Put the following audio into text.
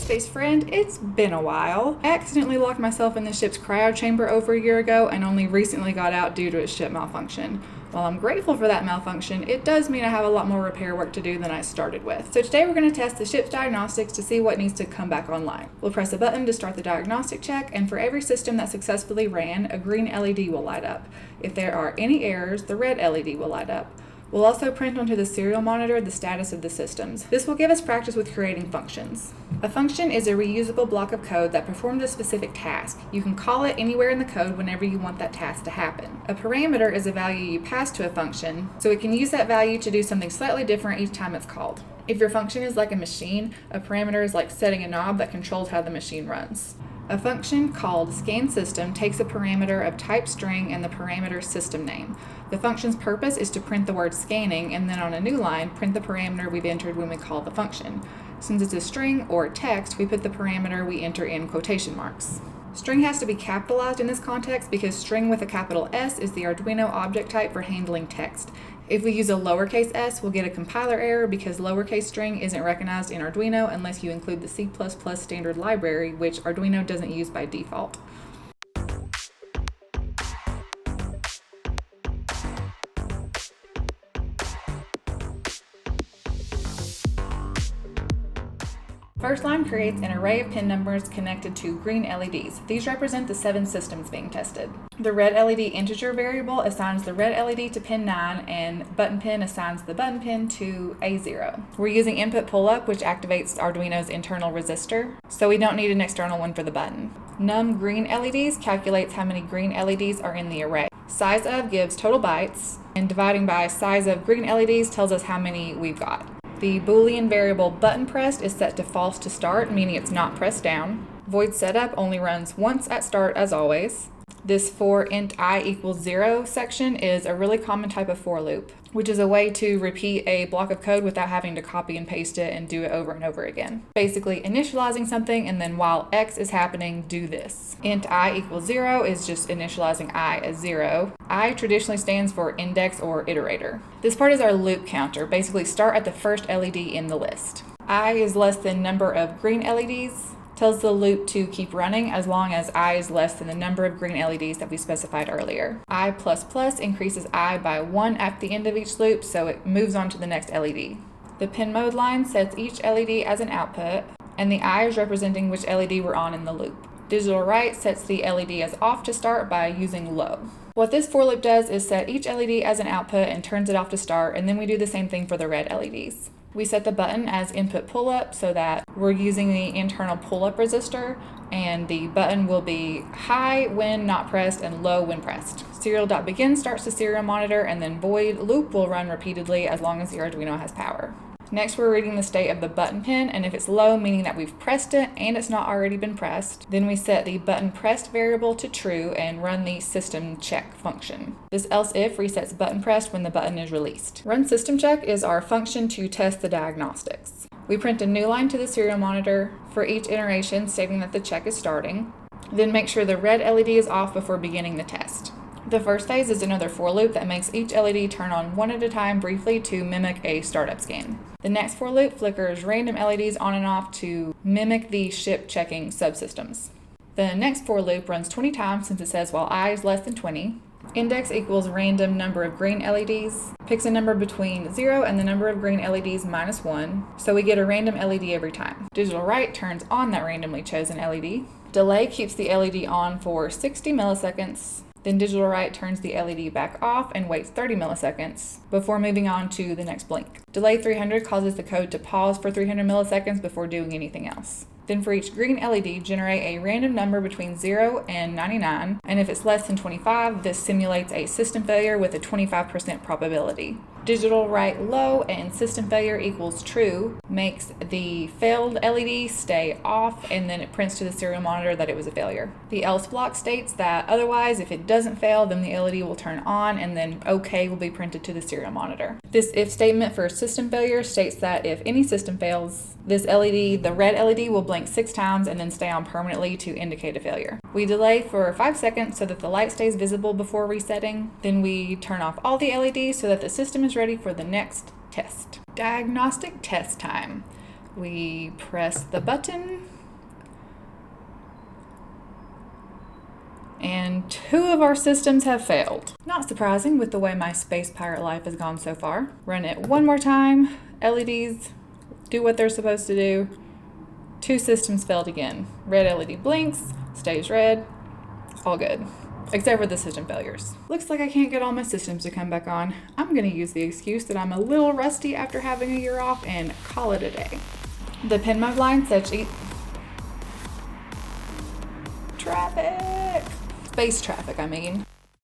space friend, it's been a while. I accidentally locked myself in the ship's cryo chamber over a year ago and only recently got out due to its ship malfunction. While I'm grateful for that malfunction, it does mean I have a lot more repair work to do than I started with. So today we're going to test the ship's diagnostics to see what needs to come back online. We'll press a button to start the diagnostic check, and for every system that successfully ran, a green LED will light up. If there are any errors, the red LED will light up. We'll also print onto the serial monitor the status of the systems. This will give us practice with creating functions. A function is a reusable block of code that performs a specific task. You can call it anywhere in the code whenever you want that task to happen. A parameter is a value you pass to a function, so it can use that value to do something slightly different each time it's called. If your function is like a machine, a parameter is like setting a knob that controls how the machine runs. A function called scanSystem takes a parameter of type string and the parameter system name. The function's purpose is to print the word scanning, and then on a new line, print the parameter we've entered when we call the function. Since it's a string or text, we put the parameter we enter in quotation marks. String has to be capitalized in this context because string with a capital S is the Arduino object type for handling text. If we use a lowercase s, we'll get a compiler error because lowercase string isn't recognized in Arduino unless you include the C++ standard library, which Arduino doesn't use by default. First line creates an array of pin numbers connected to green LEDs. These represent the 7 systems being tested. The red LED integer variable assigns the red LED to pin 9, and button pin assigns the button pin to A0. We're using input pull-up, which activates Arduino's internal resistor, so we don't need an external one for the button. Num green LEDs calculates how many green LEDs are in the array. Size of gives total bytes, and dividing by size of green LEDs tells us how many we've got. The Boolean variable button pressed is set to false to start, meaning it's not pressed down. Void setup only runs once at start as always. This for int I equals 0 section is a really common type of for loop, which is a way to repeat a block of code without having to copy and paste it and do it over and over again. Basically initializing something and then while X is happening, do this. Int I equals 0 is just initializing I as 0. I traditionally stands for index or iterator. This part is our loop counter, basically start at the first LED in the list. I is less than number of green LEDs. Tells the loop to keep running as long as I is less than the number of green LEDs that we specified earlier. I++ increases I by 1 at the end of each loop, so it moves on to the next LED. The pin mode line sets each LED as an output, and the I is representing which LED we're on in the loop. Digital write sets the LED as off to start by using low. What this for loop does is set each LED as an output and turns it off to start, and then we do the same thing for the red LEDs. We set the button as input pull-up so that we're using the internal pull-up resistor, and the button will be high when not pressed and low when pressed. Serial.begin starts the serial monitor, and then void loop will run repeatedly as long as the Arduino has power. Next, we're reading the state of the button pin, and if it's low, meaning that we've pressed it and it's not already been pressed, then we set the button pressed variable to true and run the system check function. This else if resets button pressed when the button is released. Run system check is our function to test the diagnostics. We print a new line to the serial monitor for each iteration stating that the check is starting, then make sure the red LED is off before beginning the test. The first phase is another for loop that makes each LED turn on one at a time briefly to mimic a startup scan. The next for loop flickers random LEDs on and off to mimic the ship checking subsystems. The next for loop runs 20 times since it says while I is less than 20. Index equals random number of green LEDs, picks a number between 0 and the number of green LEDs minus 1, so we get a random LED every time. Digital write turns on that randomly chosen LED. Delay keeps the LED on for 60 milliseconds. Then digital write turns the LED back off and waits 30 milliseconds before moving on to the next blink. Delay 300 causes the code to pause for 300 milliseconds before doing anything else. Then for each green LED, generate a random number between 0 and 99, and if it's less than 25, this simulates a system failure with a 25% probability. Digital write low and system failure equals true makes the failed LED stay off, and then it prints to the serial monitor that it was a failure. The else block states that otherwise, if it doesn't fail, then the LED will turn on, and then OK will be printed to the serial monitor. This if statement for system failure states that if any system fails, this LED, the red LED, will blink 6 times and then stay on permanently to indicate a failure. We delay for 5 seconds so that the light stays visible before resetting. Then we turn off all the LEDs so that the system is ready for the next test. Diagnostic test time. We press the button, and 2 of our systems have failed. Not surprising with the way my space pirate life has gone so far. Run it one more time. LEDs do what they're supposed to do. 2 systems failed again. Red LED blinks, stays red, all good. Except for the system failures. Looks like I can't get all my systems to come back on. I'm gonna use the excuse that I'm a little rusty after having a year off and call it a day. The pin mode line says traffic! Space traffic, I mean.